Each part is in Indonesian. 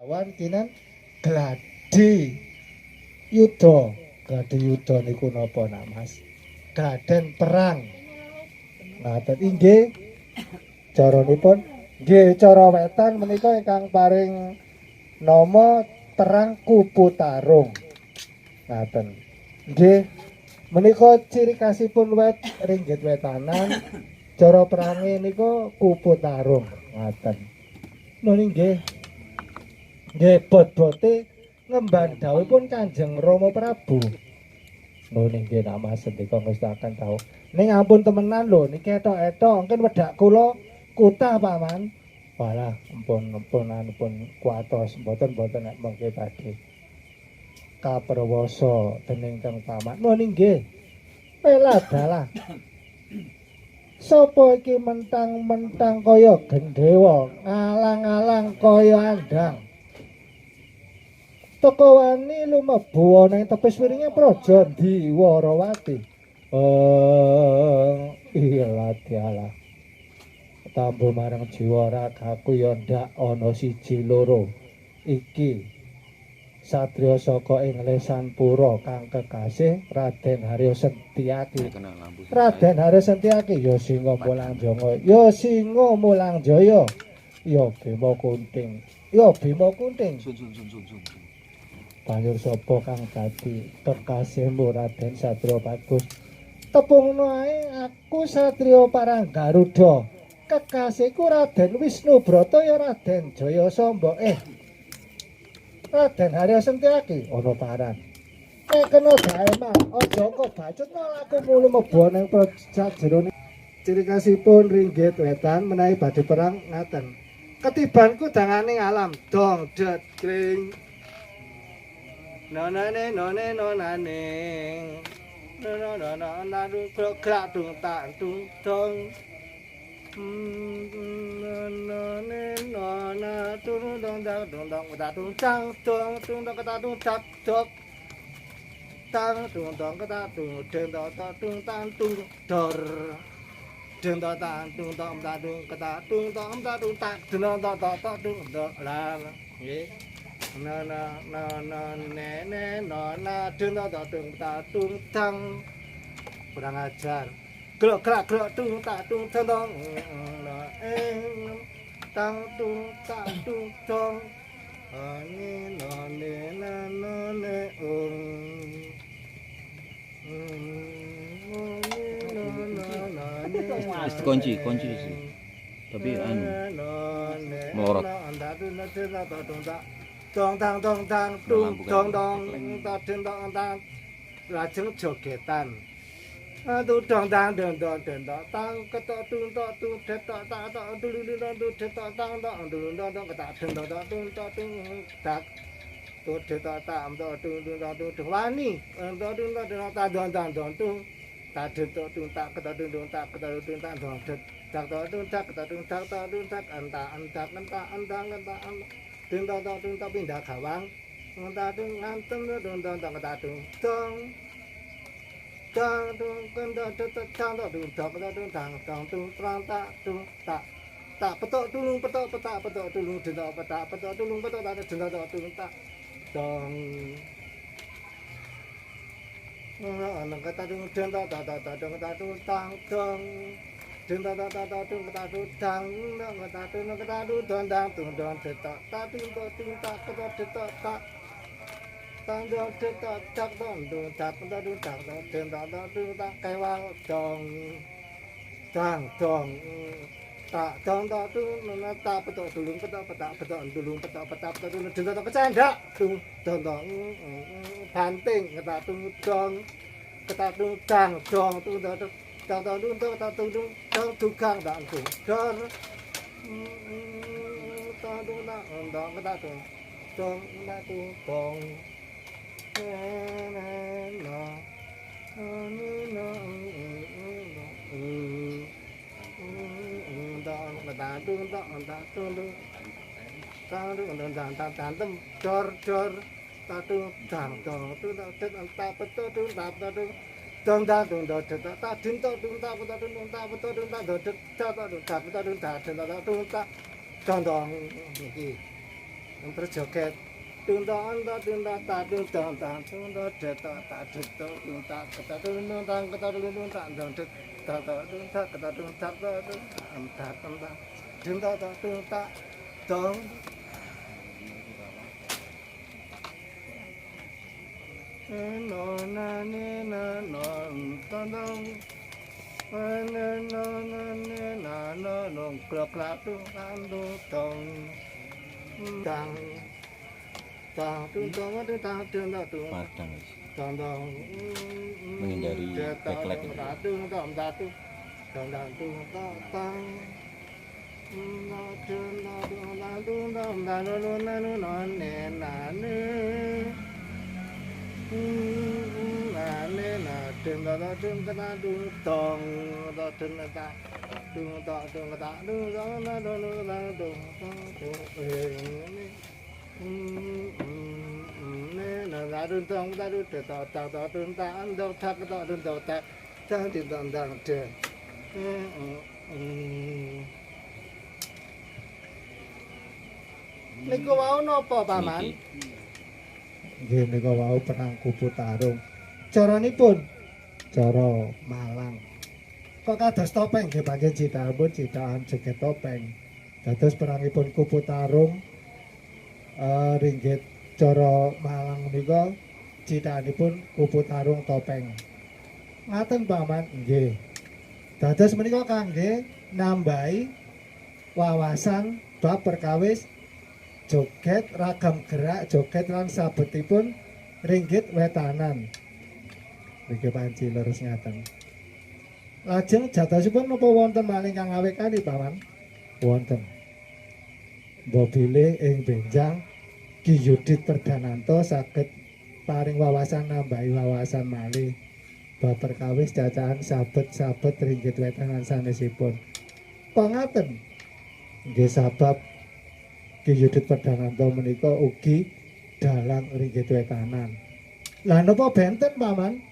Awan kinan gladi yuda. Gladi yuda niku napa nak Mas? Gaden perang. Ngaten inggih caranipun nggih cara wetan menika ingkang paring nama perang kupu tarung. Ngaten. Nggih menika ciri khasipun wet ringgit wetanan cara perange nika kupu tarung. Ngaten. Nun nggih nggih bot-bote ngemban dawuhipun Kanjeng Rama Prabu. Nun nggih nak Mas sendika ngestaken tau. Ning ampun temenan lho niki etok-etok mungkin wedak kula kutah Paman. Walah ampun kuatos mboten nek mengke badhe kaperwasa dening Kang Paman. Nun nggih. Pela dalah. Sapa iki mentang-mentang kaya gendhewa, ngalang-alang kaya andang. Toko wani lumebu ana ing tepis wiringe praja Diwarawati. Iyalah dialah. Tambo marang jiwa ragaku ya ndak ana siji loro. Iki satriya saka ing Lesanpura kang kekasih Raden Harya Sentiaki. Raden Harya Sentiaki ya Singa Mulangjaya, ya Singa Mulangjaya, ya Bima Kunting. Ya Bima Kunting. Banjur sapa kang dadi kekasihmu Raden Satriya Bagus? Tepungno ae aku Satriya Paranggaruda. Kekasihku Raden Wisnubrata ya Raden Jayasamba. Raden Harya Sentiaki ana paran. Kena daeman aja kok bacut laku mulu mlebu ning sajrone. Ciri khasipun ringgit wetan menawi badhe perang ngaten. Ketibanku dangane alam dong det kring. Nonane nonane nonane gerak dung tak dung dong nonane nona dung dong dong dong dong dung cang dong dung dong kata dung cak dok tang dung dong kata dung den dong dung tang dung dor den dong tang dung dong dung kata dung dong dung tak den dong dung dor lah nggih na ne na dung dung tang kurang ajar gerak dung dong tang dung dong ani ne kunci sih. Tapi melorot. Dong tang dung dong tang lajeng jogetan. Atu dong tang tang ketok dung detok tak dulu detok tang dulu ketak dung tak tu detok tak dung wani dung tak dung tak detok dung tak ketok dung tak dung tak dung tak antak dung pindah gawang dung ngantem dung dong tak petok tulung petok tulung detok petok tulung petok tak tak dong ana kata dung detok tak tang dong detok tang kata dung dong detok tak petok detok tak tang dong detok tak dung tak kewal dong tang dong tak dong tak petok tulung petok tulung petok tulung detok kecandak dong banting kata dong kata tang dong dong tukang dong dor dong kata dong Terus joget tung ta tung ta ta tung ta ta tung ta de ta ta de ta tung ta keta tung ta keta tung ta tung ta ta tung ta keta tung ta ta tung ta tung ta tung ta ta tung ta tung no na ne na no ta tung na no na ne na no no klok klak tung ta tung tung tang tang tung tang tung tang tung tang tung Padang wis. tang tang Menghindari backlight itu. tung tang tang tung tang tang tung tang tang Niku wau napa paman? Niki. Nggih nika wau perang kupu tarung. Caranipun cara Malang. Kok kados topeng nggih panjen citaipun citaan joget topeng. Dados perangipun kupu tarung ringgit cara Malang menika citaanipun kupu tarung topeng. Ngaten paman nggih. Dados menika kangge nambahi wawasan bab perkawis joget ragam gerak joget lan sabetipun ringgit wetanan. Niki panci leres ngaten. Lajeng jatosipun napa wonten malih kang awekani paman? Wonten. Mbok bilih ing benjang Ki Yudit Perdananto saged paring wawasan nambahi wawasan malih bab perkawis cacahan sabet-sabet ringgit wetanan sanesipun. Kok ngaten? Nggih sabab Ki Yudit Perdananto menika ugi dalang ringgit wetanan. Lah napa benten paman?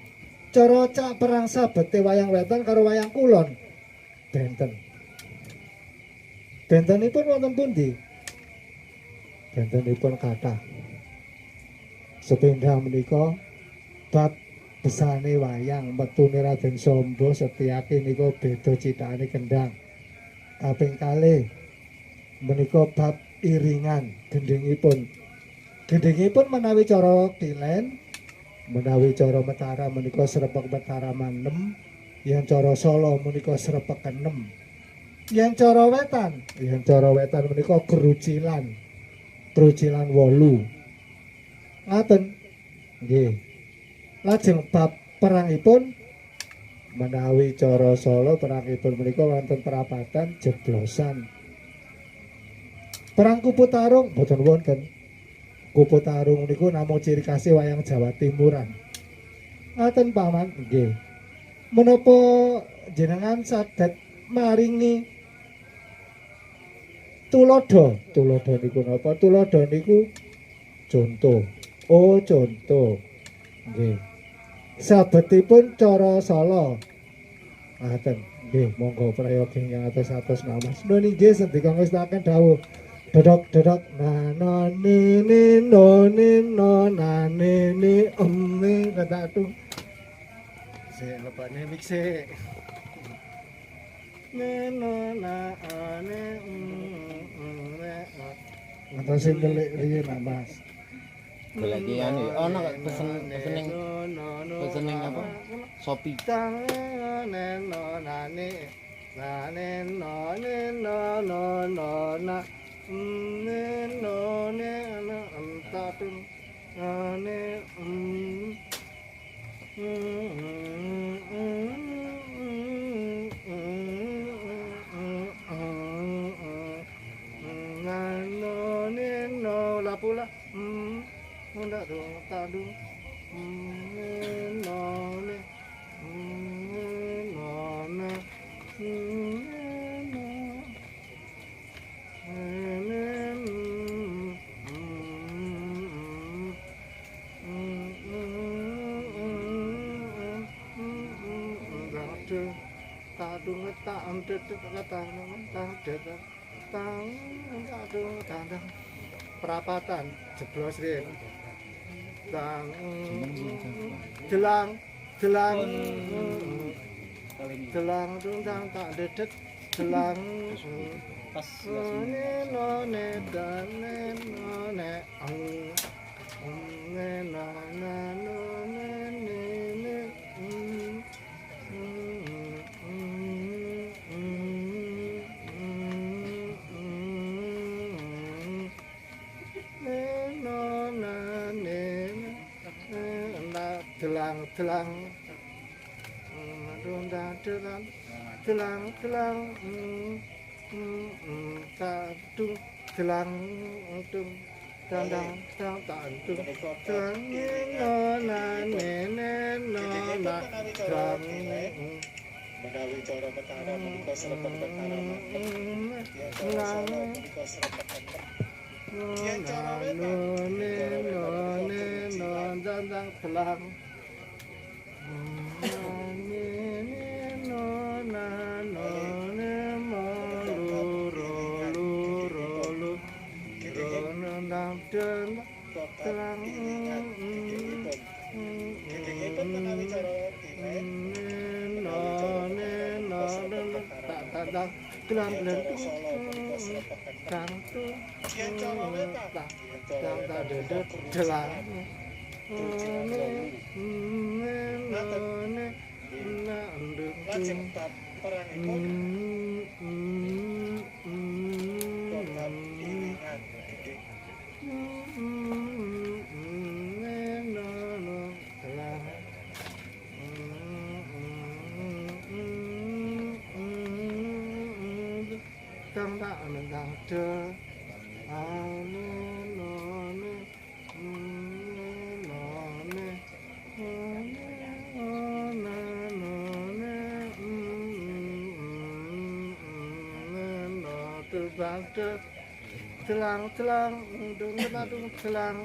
Cara cak perang sabete wayang wetan karo wayang kulon benten. Bentenipun wonten pundi? Bentenipun kathah. Sepindhah menika bab besane wayang metune Raden Samba Setyaki nika beda cithakane kendhang. Kaping kalih menika bab iringan gendhingipun. Gendhingipun menawi cara kilen, menawi cara Metara menika srepeg Metara manem, yen cara Solo menika srepeg enem. Yen cara wetan menika gerucilan. Gerucilan 8. Ngaten. Nggih. Lajeng bab perangipun menawi cara Solo perangipun menika wonten perapatan jeblosan. Perang kupu tarung boten wonten. Kupu tarung niku namung ciri khas wayang Jawa Timuran. Ngaten paman, nggih. Menapa jenengan saged maringi tulodo? Tulodo niku napa? Tulodo niku contoh. Oh, contoh. Nggih. Sabetipun cara Solo. Ngaten. Nggih, monggo prayogi yang atus-atus namas. Nuwun inggih sendika ngestaken dawuh. Dodok dodok na na ni ni no ni no na ni ni ni kata tu. Saya lepas ni mix se. Ni no na ne ne. Atau sing delik riyen Mas. Lagi anu ono pesening apa? Shopee. Ne no na ni na ne no ne no no no na. Ne no ne na anta tu ne no ne no la pula ndak tu tadu no ne no na perapatan jeblos rin tang jelang jelang jelang tang tak dedet jelang pas no ne dan no ne ne na na no ne ne telang telang telang telang telang tung telang tung tandang tang tan tung tang no na ne ne no na tang menawi cara perkara menika srebet perkara yen menika srebet yen cara no ne no ne no tandang telang telang gedhengipun menawi cara dimen tak telang tang tu yen cara wetan tang tak dedet telang lajeng bab perangipun bab iringan gedheng telang telang dung telang telang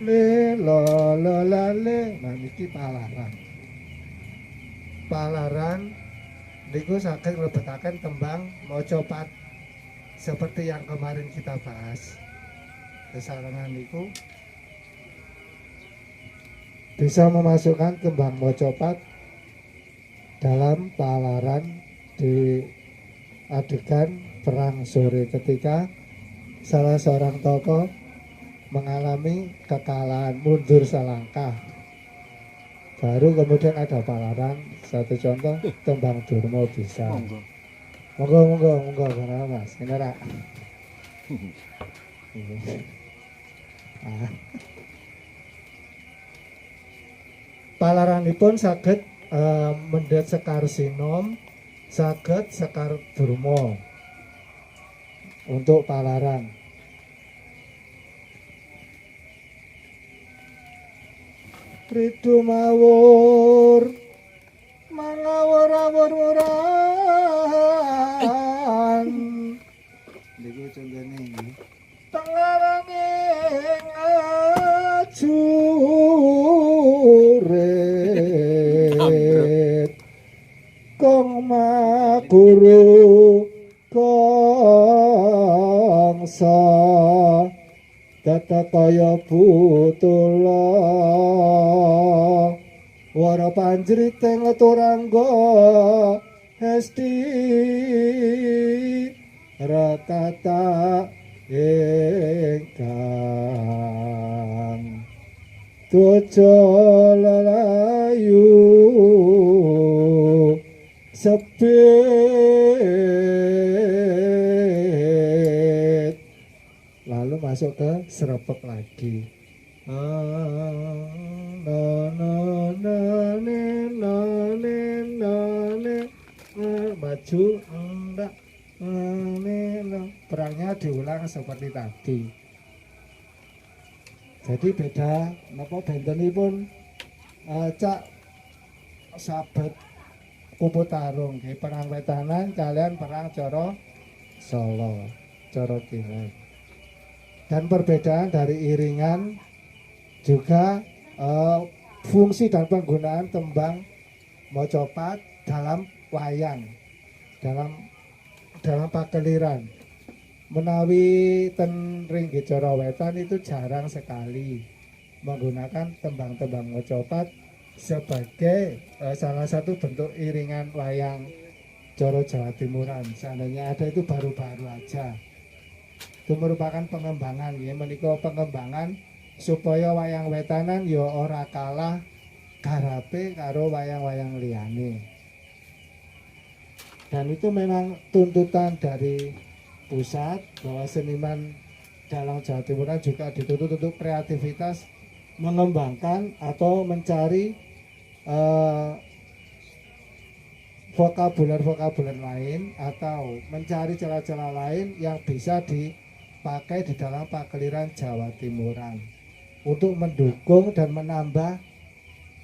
le lo lo la le. Nah niki palaran. Palaran niku saged nglebetaken tembang maca pat seperti yang kemarin kita bahas. Kesarangan niku bisa memasukkan tembang maca pat dalam palaran di adegan perang sore ketika salah seorang tokoh mengalami kekalahan, mundur selangkah, baru kemudian ada palaran. Satu contoh tembang Durma bisa. Monggo karena mas ini rak. Palaranipun saged mendhet sekar sinom, saged sekar Durma untuk palaran. Ridu mawur mangawur-awur-awuran niku contone iki tengarange ajuret kong maguru kongsa tata kaya butula wara panjriting turangga hesti rakata ingkang tuja lelayu sepit. Lalu masuk ke serepek lagi. no no no ne no ne no ne maju enggak ne no. Perangnya diulang seperti tadi. Jadi beda napa bentenipun cak sabet kupu tarung nggih perang wetanan kalian perang cara Solo, cara Kilek. Dan perbedaan dari iringan juga fungsi dan penggunaan tembang mocopat dalam wayang, dalam pakeliran. Menawi ten ringgit cara wetan itu jarang sekali menggunakan tembang-tembang mocopat sebagai salah satu bentuk iringan wayang Coro Jawa Timuran. Seandainya ada itu baru-baru aja. Itu merupakan pengembangan ya, menika pengembangan supaya wayang wetanan ya ora kalah garape karo wayang-wayang liyane. Dan itu memang tuntutan dari pusat bahwa seniman dalang Jawa Timuran juga dituntut untuk kreativitas mengembangkan atau mencari vokabuler lain atau mencari celah-celah lain yang bisa dipakai di dalam pakeliran Jawa Timuran untuk mendukung dan menambah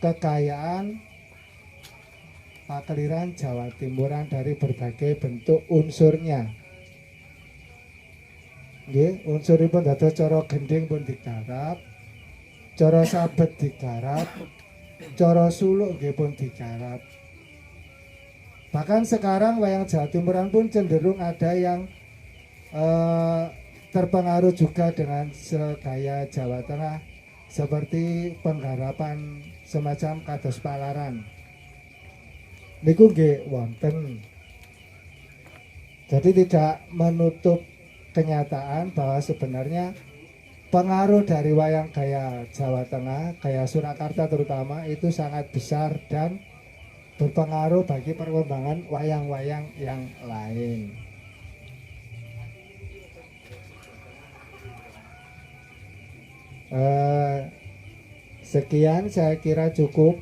kekayaan pakeliran Jawa Timuran dari berbagai bentuk unsurnya. Nggih, unsuripun dados cara gending pun digarap, cara sabet digarap, cara suluk nggih pun digarap. Bahkan sekarang wayang Jawa Timuran pun cenderung ada yang terpengaruh juga dengan gaya Jawa Tengah seperti penggarapan semacam kados palaran. Niku nggih wonten. Jadi tidak menutup kenyataan bahwa sebenarnya pengaruh dari wayang gaya Jawa Tengah, gaya Surakarta terutama itu sangat besar dan berpengaruh bagi perkembangan wayang-wayang yang lain. Sekian saya kira cukup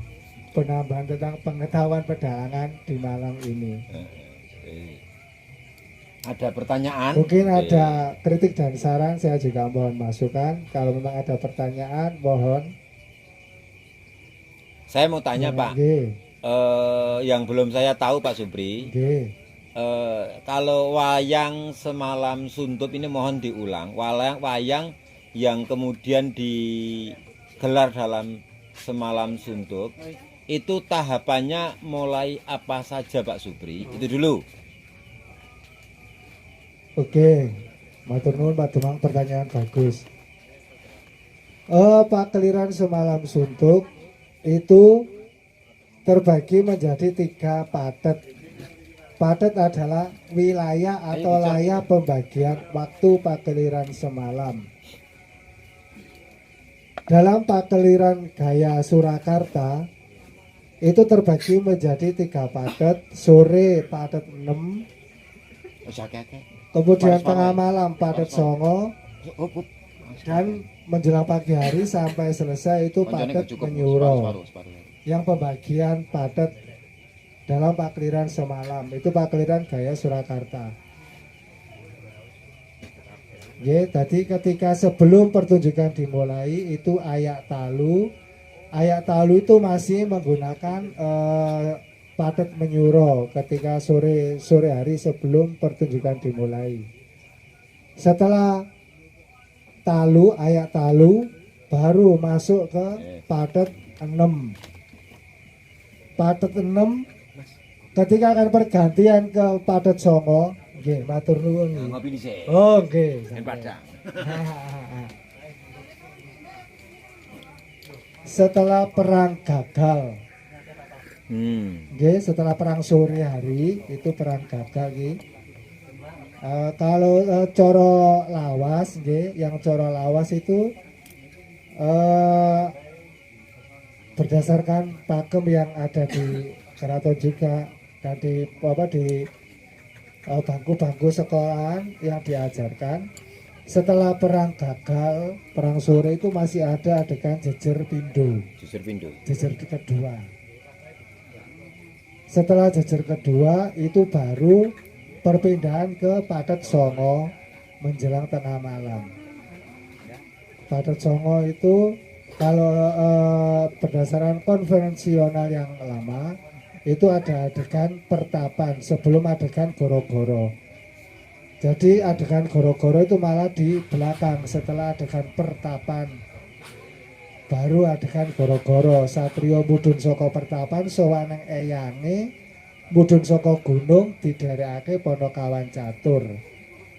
penambahan tentang pengetahuan pedalangan di Malang ini. Ada pertanyaan? Mungkin ada kritik dan saran, saya juga mohon masukan. Kalau memang ada pertanyaan, mohon. Saya mau tanya Ya, Pak, nggih. Yang belum saya tahu Pak Supri, Nggih. kalau wayang semalam suntup ini mohon diulang. Wayang yang kemudian digelar dalam semalam suntup, itu tahapannya mulai apa saja Pak Supri? Itu dulu. Oke, matur nuwun Pak Demang, pertanyaan bagus. Pakeliran semalam suntuk itu terbagi menjadi 3 patet. Patet adalah wilayah atau layah pembagian waktu pakeliran semalam. Dalam pakeliran gaya Surakarta itu terbagi menjadi 3 patet. Sore patet 6, kemudian tengah malam patet 9, dan menjelang pagi hari sampai selesai itu patet menyuro. Yang pembagian patet dalam pakeliran semalam itu pakeliran gaya Surakarta. Ya, tadi ketika sebelum pertunjukan dimulai itu ayak talu. Ayak talu itu masih menggunakan patet menyuro ketika sore hari sebelum pertunjukan dimulai. Setelah ayak talu baru masuk ke patet 6. Patet 6 ketika akan pergantian ke patet 9. Nggih, matur nuwun. Ngopi dhisik. Oh, nggih. Padang. Setelah perang gagal. Nggih, setelah perang sore hari itu perang gagal nggih. Kalau coro lawas nggih, yang coro lawas itu berdasarkan pakem yang ada di keraton juga dan di bangku-bangku sekolahan yang diajarkan Setelah perang gagal, perang sore itu masih ada adegan jejer pindo, Jejer pindo. jejer kedua. Setelah jejer kedua itu baru perpindahan ke Patet Songo menjelang tengah malam. Patet Songo itu kalau berdasarkan konvensional yang lama itu ada adegan pertapan sebelum adegan goro-goro. Jadi adegan goro-goro itu malah di belakang setelah adegan pertapan. Baru adegan goro-goro satrio mudhun saka pertapan sowan nang eyange mudhun saka gunung didherekake Ponokawan Catur.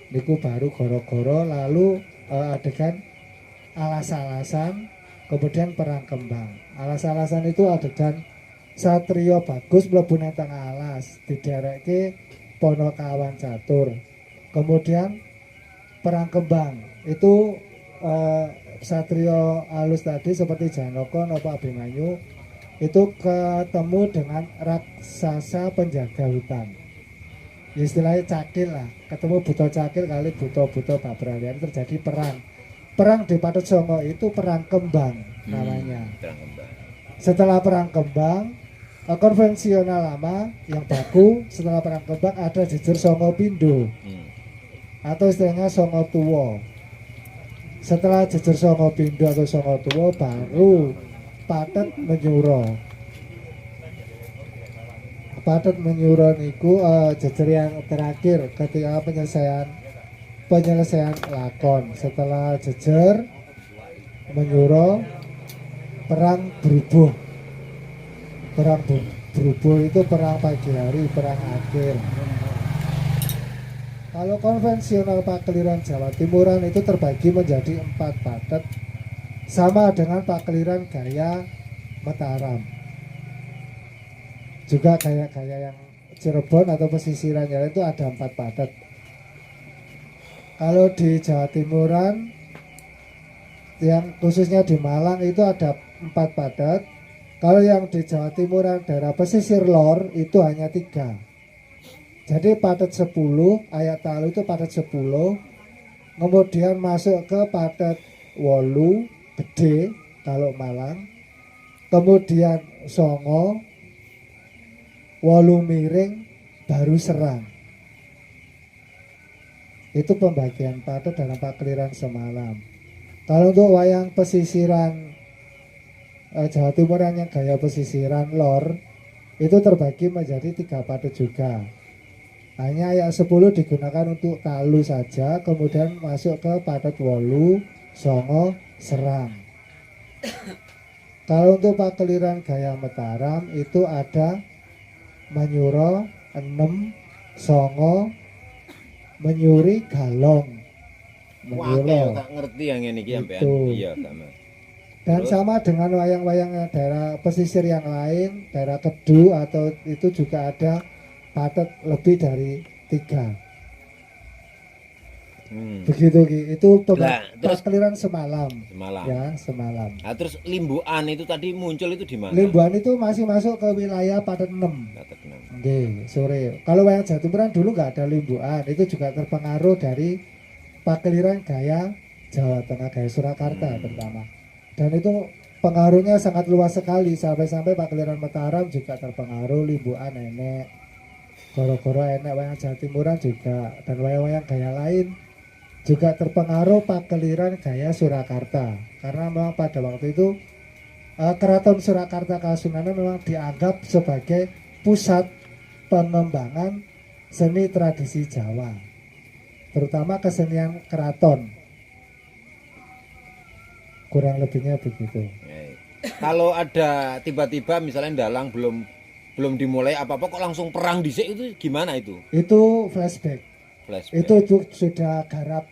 Niku baru goro-goro lalu adegan alas-alasan kemudian perang kembang. Alas-alasan itu adegan satrio bagus mlebu nang tengah alas didherekke Ponokawan Catur. Kemudian perang kembang itu satrio halus tadi seperti Janaka napa Abimanyu itu ketemu dengan raksasa penjaga hutan. Istilahnya cakil lah, ketemu buto cakil kali buto babralian terjadi perang. Perang di Patet Songo itu perang kembang namanya. Perang kembang. Setelah perang kembang konvensional lama yang baku setelah perang kembang ada jejer Songo Pindo atau istilahnya Songo Tuwo. Setelah jejer Songo Pindo atau Songo Tuwo baru Patet Menyuro. Patet Menyuro niku jejer yang terakhir ketika penyelesaian lakon. Setelah jejer Menyuro perang Brubuh. Perang Brubuh itu perang pagi hari, perang akhir. Kalau konvensional Pakeliran Jawa Timuran itu terbagi menjadi 4 patet sama dengan Pakeliran gaya Mataram. Juga gaya-gaya yang Cirebon atau pesisiran itu ada 4 patet. Kalau di Jawa Timuran yang khususnya di Malang itu ada 4 patet. Kalau yang di Jawa Timuran daerah pesisir lor itu hanya 3. Jadi patet 10 ayat talu itu patet 10. Kemudian masuk ke patet 8 gede kalau Malang. Kemudian Songo 8 miring baru Serang. Itu pembagian patet dalam Pakeliran semalam. Kalau untuk wayang pesisiran Jawa Timuran yang gaya pesisiran lor itu terbagi menjadi 3 patet juga. Hanya ayat 10 digunakan untuk talu saja, kemudian masuk ke patet 8, Songo, Serang. Kalau untuk Pakeliran gaya Mataram itu ada Menyuro, 6, Songo, Menyuri, Galong. Wah, Menyuro. tak ngerti yang ini sampean. Itu. Iya, sama. Dan Terus? sama dengan wayang-wayang daerah pesisir yang lain, daerah Kedu atau itu juga ada patet lebih dari 3. Begitu Ki. Itu terus Pakeliran semalam. semalam. Ya, semalam. Nah, terus limbuan itu tadi muncul itu di mana? Limbuan itu masih masuk ke wilayah patet 6. Patet 6. Oke, sore. Kalau wayang Jatimuran dulu nggak ada limbuan, itu juga terpengaruh dari Pakeliran gaya Jawa Tengah, gaya Surakarta terutama. Dan itu pengaruhnya sangat luas sekali sampai-sampai Pakeliran Mataram juga terpengaruh, limbuan enek, goro-goro enek, wayang Jatimuran juga, dan wayang-wayang gaya lain juga terpengaruh Pakeliran gaya Surakarta. Karena memang pada waktu itu Keraton Surakarta Kasunanan memang dianggap sebagai pusat pengembangan seni tradisi Jawa, terutama kesenian keraton. Kurang lebihnya begitu. Kalau ada tiba-tiba misalnya dalang belum dimulai apa-apa kok langsung perang dhisik itu gimana itu? Itu flashback. Flashback. Itu sudah garap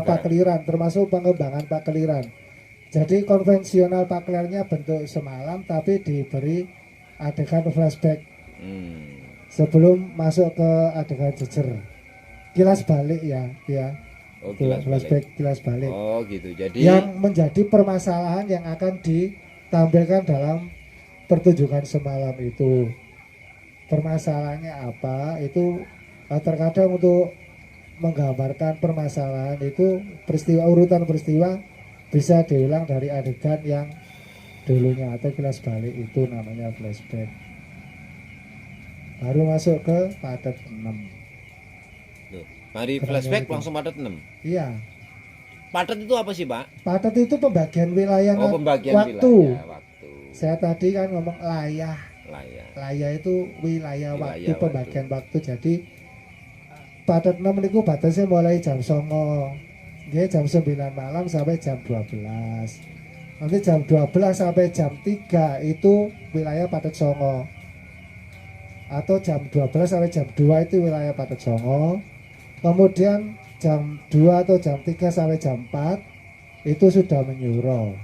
Pakeliran, termasuk pengembangan Pakeliran. Jadi konvensional Pakelirannya bentuk semalam tapi diberi adegan flashback sebelum masuk ke adegan jejer. Kilas balik ya. Oh, flashback kilas balik. Oh gitu. Jadi yang menjadi permasalahan yang akan ditampilkan dalam pertunjukan semalam itu. Permasalahannya apa? Itu terkadang untuk menggambarkan permasalahan itu peristiwa urutan peristiwa bisa diulang dari adegan yang dulunya atau kilas balik, itu namanya flashback. Baru masuk ke padet 6. Loh, mari flashback langsung padet 6. Iya, Padet itu apa sih, Pak? padet itu pembagian wilayah Oh, pembagian waktu. wilayah waktu. Saya tadi kan ngomong layah. Layar. Layah itu wilayah waktu, Wilayah pembagian waktu. Jadi padet 6 itu batasnya mulai jam 09.00. Nggih, jam 9 malam sampai jam 12. Nanti jam 12 sampai jam 3 itu wilayah padet 09.00. Atau jam 12 sampai jam 2 itu wilayah padet 09.00. Kemudian jam 2 atau jam 3 sampai jam 4 itu sudah menyuro.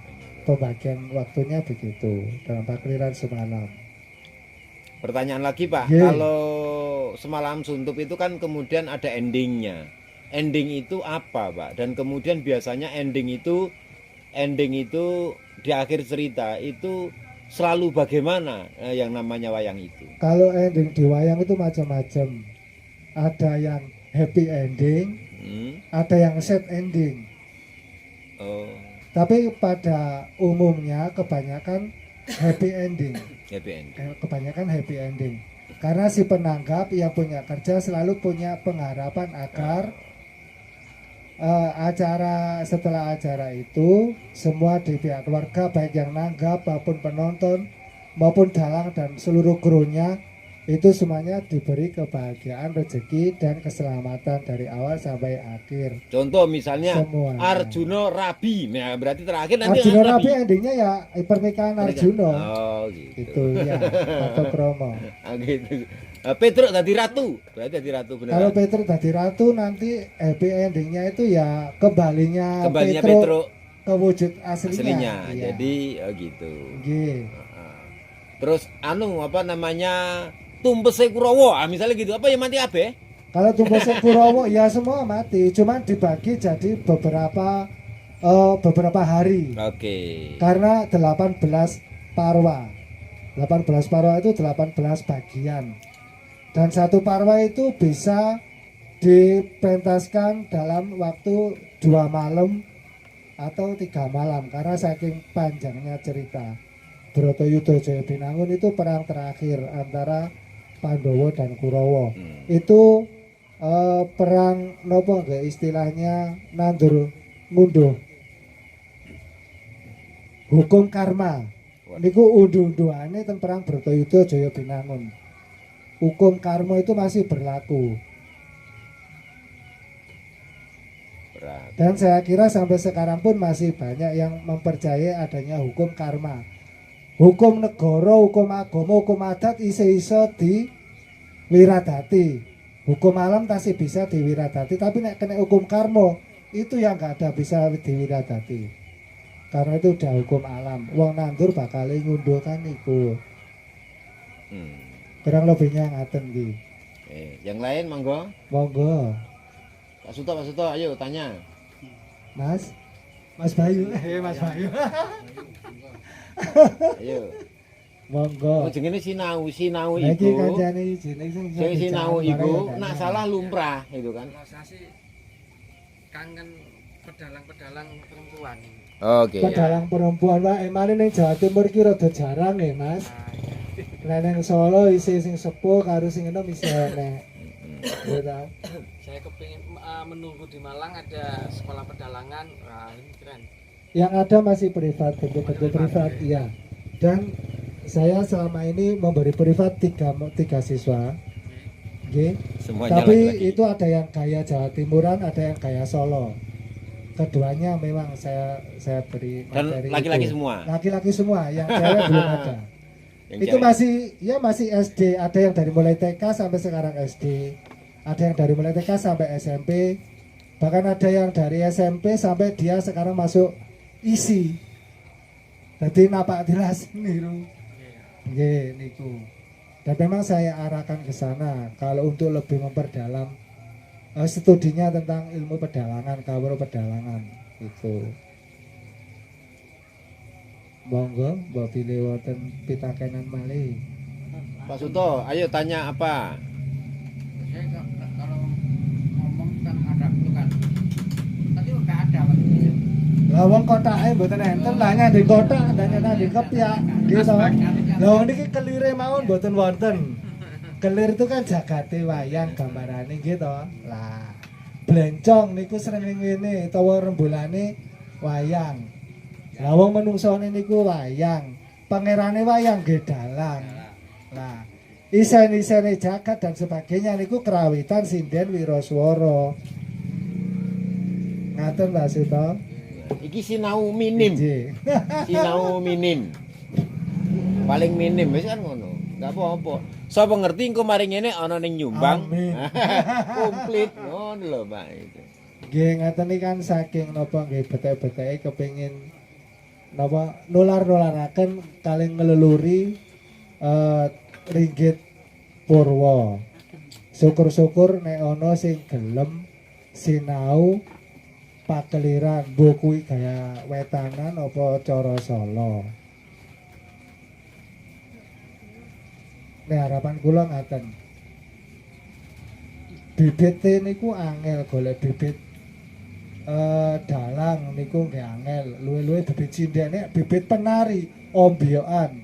Pembagian waktunya begitu dalam takliran semalam. Pertanyaan lagi, Pak. Ye. Kalau semalam suntup itu kan kemudian ada endingnya. Ending itu apa, Pak? Dan kemudian biasanya ending itu di akhir cerita itu selalu bagaimana yang namanya wayang itu? Kalau ending di wayang itu macam-macam. Ada yang happy ending, ada yang sad ending. Oh, Tapi pada umumnya kebanyakan happy ending. happy ending. Kebanyakan happy ending. Karena si penanggap yang punya kerja selalu punya pengharapan agar setelah acara itu semua di pihak keluarga, baik yang nanggap maupun penonton maupun dalang dan seluruh krunya, itu semuanya diberi kebahagiaan, rezeki dan keselamatan dari awal sampai akhir. Contoh misalnya Semuanya. Arjuna Rabi. Nah, berarti terakhir nanti Arjuna Rabi endingnya ya pernikahan Arjuna. Oh, gitu. Itu ya, atau Kromo. Ah, gitu. Petruk tadi ratu. Berarti tadi ratu benar. Kalau Petruk tadi ratu, nanti happy endingnya itu ya kembalinya Kembalinya Petruk Petruk ke wujud aslinya. aslinya. Iya. Jadi gitu. Nggih. Terus apa namanya? Tumpese Kurawa. Misalnya gitu. Apa yang mati abe? Kalau Tumpese Kurawa ya semua mati, cuman dibagi jadi beberapa hari. Oke. Karena 18 parwa. 18 parwa itu 18 bagian. Dan satu parwa itu bisa dipentaskan dalam waktu 2 malam atau 3 malam karena saking panjangnya cerita. Bratayuda Jaya Binangun itu perang terakhir antara Pandowo dan Kurawa. Itu perang nopo nggak istilahnya nandur ngunduh hukum karma. Niku unduh-unduhane teng perang Bratayuda Jaya Binangun. Hukum karma itu masih berlaku. Berat. Dan saya kira sampai sekarang pun masih banyak yang mempercayai adanya hukum karma. Hukum negara, hukum agama, hukum adat iso-iso diwiradati. Hukum alam tasih bisa diwiradati, tapi nek kena hukum karma itu yang nggak ada bisa diwiradati. Karena itu udah hukum alam. Wong nandur bakal ngunduh kan iku. Kurang lebihnya ngaten iki. Yang lain monggo. Monggo. Pak Suto, ayo tanya. Mas Bayu, Mas Bayu. Ayo. Monggo. Jenenge sinau Nah, iki iku. kancane jeneng sing Sing sinau iku bareng nak ya, salah lumrah itu kan. Kalau saya sih kangen pedalang-pedalang perempuan. Oke. Pedalang perempuan wae emane ning Jawa Timur ki rada jarang ya, Mas. Lah ning Solo isi sing sepuh karo sing enom isi enek. Ya ta? Saya kepingin menunggu di Malang ada sekolah pedalangan. Wah, ini keren. Yang ada masih privat, bentuk-bentuk privat, iya. Dan saya selama ini memberi privat tiga siswa. Nggih. Semuanya Tapi laki-laki. itu ada yang gaya Jawa Timuran, ada yang gaya Solo. Keduanya memang saya beri Dan materi laki-laki itu. semua? Laki-laki semua, yang cewek belum ada. Yang Itu cewek. masih SD, ada yang dari mulai TK sampai sekarang SD. Ada yang dari mulai TK sampai SMP. Bahkan ada yang dari SMP sampai dia sekarang masuk isi. Jadi napak tilas niru. Nggih niku. Dan memang saya arahkan ke sana kalau untuk lebih memperdalam studinya tentang ilmu pedalangan, kawruh pedalangan itu. Monggo, mbok pilih wonten pitakenan malih. Pak Suto, ayo tanya apa? Saya kalau ngomong tentang Lah wong kotake mboten enten, lah nyanding kotak dan nyanding kepyak gitu. Lah niki kelire mawon mboten wonten. Kelir itu kan jagate wayang gambarane gitu. Lah blencong niku srengenge utawa rembulane wayang. Lah wong menungsone niku wayang, pangerane wayang nggih dalang. Lah isen-isene jagat dan sebagainya niku kerawitan sinden wiraswara. Ngaten Pak Suto. Iki sinau minim. Nggih. Sinau minim. Paling minim wis kan ngono. Enggak apa-apa. Sapa ngerti engko mari ngene ana ning nyumbang. Amin. Komplit ngono lho, Pak itu. Nggih ngaten iki kan saking napa nggih betek-beteke kepengin napa nular-nularaken kalih ngeleluri ringgit Purwa. Syukur-syukur nek ana sing gelem sinau pakeliran mbok kuwi gaya wetanan apa cara sala. Nek harapan kula ngaten. Bibit niku angel golek bibit dalang niku nggih angel. Luwe-luwe bibit cinden nek bibit penari ombyokan.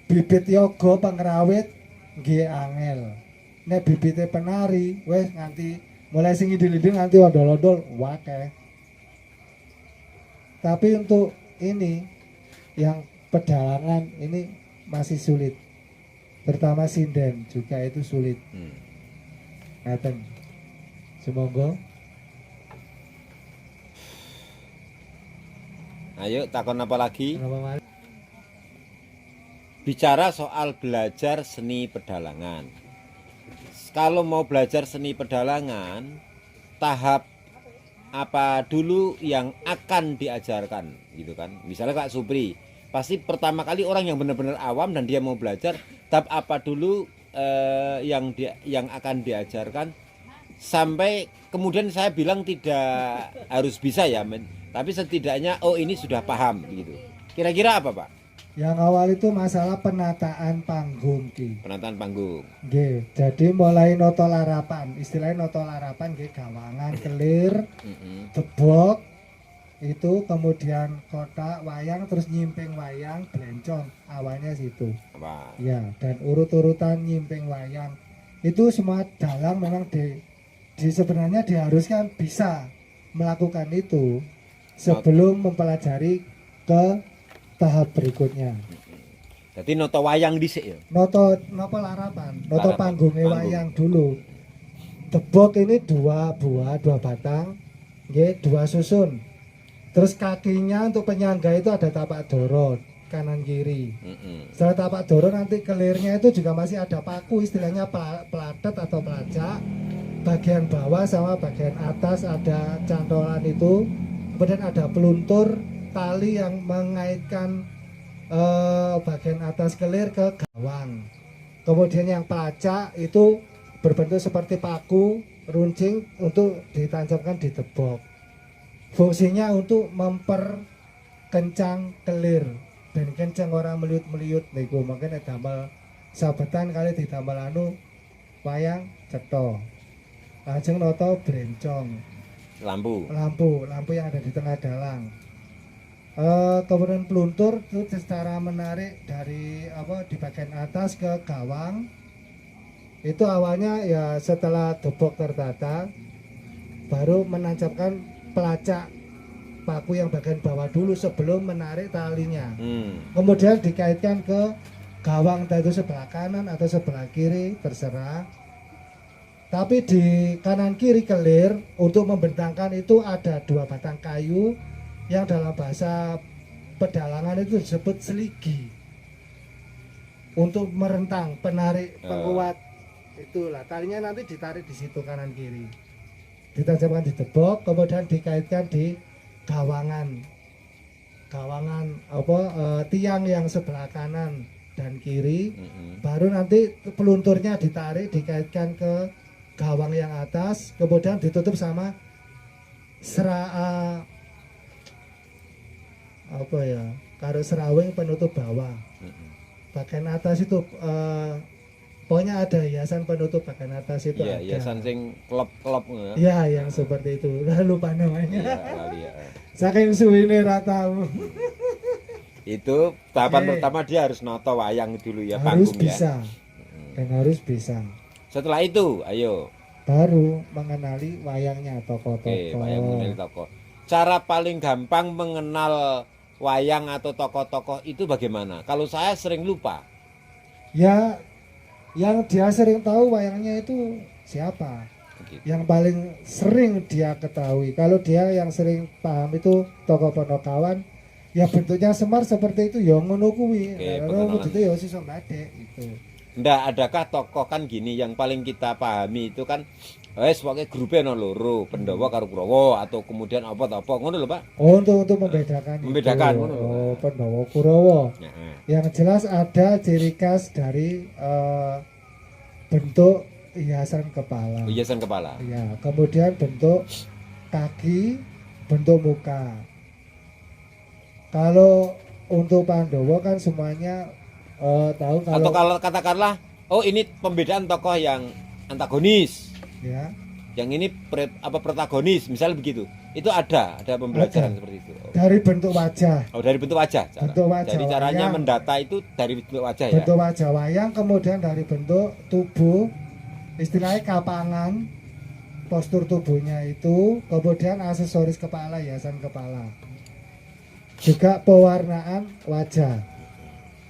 Bibit yoga pengrawit nggih angel. Nek bibite penari wis nganti mulai sing idil-idil nganti ondol-ondol wakeh. Tapi untuk ini yang pedalangan ini masih sulit. Terutama sinden juga itu sulit. Ngaten. Semoga Ayo takon apa lagi? kenapa Mas? Bicara soal belajar seni pedalangan. Kalau mau belajar seni pedalangan, tahap apa dulu yang akan diajarkan gitu kan? Misalnya Kak Supri, pasti pertama kali orang yang benar-benar awam dan dia mau belajar, tahap apa dulu yang akan diajarkan sampai kemudian saya bilang tidak harus bisa ya, men. Tapi setidaknya oh ini sudah paham gitu. Kira-kira apa, Pak? Yang awal itu masalah penataan panggung ki. Penataan panggung. Nggih, jadi mulai noto larapan, istilahnya noto larapan nggih gawangan kelir, tebok itu kemudian kotak wayang terus nyimping wayang blencong awalnya situ. Apa? Ya, dan urut-urutan nyimping wayang itu semua dalang memang sebenarnya diharuskan bisa melakukan itu sebelum mempelajari ke tahap berikutnya. Jadi noto wayang dhisik ya. Noto larapan, noto Larapan, panggungnya panggung. wayang dulu. Tebok ini dua buah, dua batang, nggih, dua susun. Terus kakinya untuk penyangga itu ada tapak doro kanan kiri. Setelah tapak doro nanti kelirnya itu juga masih ada paku, istilahnya pelatet atau pelacak. Bagian bawah sama bagian atas ada cantolan itu. Kemudian ada peluntur tali yang mengaitkan bagian atas kelir ke gawang. Kemudian yang pelacak itu berbentuk seperti paku runcing untuk ditancapkan di tebok. Fungsinya untuk memperkencang kelir ben kencang orang meliut-meliut niku makanya damel sabetan kali didamel anu wayang cetha. Lajeng noto brencong. Lampu yang ada di tengah dalang. Kemudian peluntur itu secara menarik dari di bagian atas ke gawang. Itu awalnya ya setelah debok tertata baru menancapkan pelacak paku yang bagian bawah dulu sebelum menarik talinya. Kemudian dikaitkan ke gawang, entah itu sebelah kanan atau sebelah kiri terserah. Tapi di kanan kiri kelir untuk membentangkan itu ada dua batang kayu yang dalam bahasa pedalangan itu disebut seligi. Untuk merentang, penarik, penguat itulah talinya nanti ditarik di situ kanan kiri. Ditancapkan di tebok, kemudian dikaitkan di gawangan tiang yang sebelah kanan dan kiri. Baru nanti pelunturnya ditarik dikaitkan ke gawang yang atas, kemudian ditutup sama karo serawing penutup bawah. Bagian atas itu Pokoknya ada hiasan penutup bagian atas itu Iya, ada. hiasan sing klop-klop ngono. Ya, yang seperti itu. Lah lupa Iya, namanya. lali ya. Saking suwine ra tahu. Itu tahapan Oke. pertama dia harus noto wayang dulu ya, Harus panggung bisa. ya. Dan harus bisa. Setelah itu, ayo. Baru mengenali wayangnya tokoh-tokoh. Oke, wayang mengenal tokoh. Cara paling gampang mengenal wayang atau tokoh-tokoh itu bagaimana? Kalau saya sering lupa. Ya, yang dia sering tahu wayangnya itu siapa? Begitu. Yang paling sering dia ketahui. Kalau dia yang sering paham itu tokoh Ponokawan, ya bentuknya Semar seperti itu ya ngono kuwi. Oke, Nah, pengenalan. begitu ya sisa badek itu. Ndak, adakah tokoh kan gini yang paling kita pahami itu kan wes pokoke grupe ono loro, Pandhawa karo Kurawa atau kemudian apa ngono lho, Pak. Oh, untuk membedakan. Membedakan, itu. ngono lho. Oh, Pandhawa Kurawa. Heeh. Yang jelas ada ciri khas dari bentuk hiasan kepala. Hiasan kepala. Ya, kemudian bentuk kaki, bentuk muka. Kalau untuk Pandowo kan semuanya tahu Atau kalau kalau katakanlah, oh ini pembedaan tokoh yang antagonis, ya yang ini protagonis, misal begitu. Itu ada pembelajaran seperti itu. dari bentuk wajah. Oh, dari bentuk wajah. Bentuk wajah Jadi caranya wayang. mendata itu dari bentuk wajah ya. Bentuk wajah wayang, kemudian dari bentuk tubuh, istilahnya kapangan, postur tubuhnya itu, kemudian aksesoris kepala, hiasan kepala, juga pewarnaan wajah,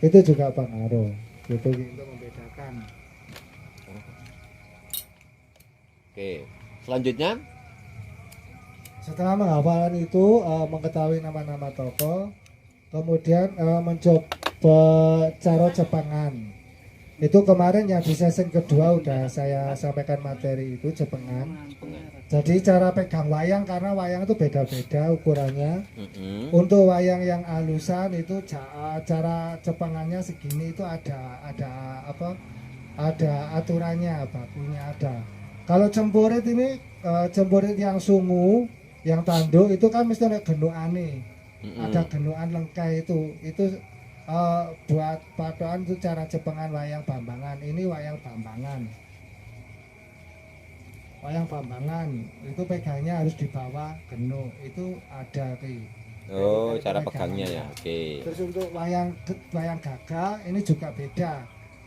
itu juga pengaruh. Itu untuk membedakan. Oke. Selanjutnya, Setelah menghafalkan itu, mengetahui nama-nama tokoh, kemudian mencoba cara Jepangan. Itu kemarin yang di sesi kedua udah saya sampaikan materi itu Jepangan. Jadi cara pegang wayang, karena wayang itu beda-beda ukurannya. Untuk wayang yang alusan itu cara Jepangannya segini itu ada apa? Ada aturannya, bakunya ada. Kalau cempurit ini cempurit yang sungu, yang tanduk itu kan mesti ada genukane. Ada genukan lengkai itu buat patokan itu cara Jepangan wayang Bambangan. Ini wayang Bambangan. Wayang Bambangan itu pegangnya harus di bawah genuk. Itu ada ki. oh Itu cara pegangannya. pegangnya ya. Oke. Terus untuk wayang gagah ini juga beda.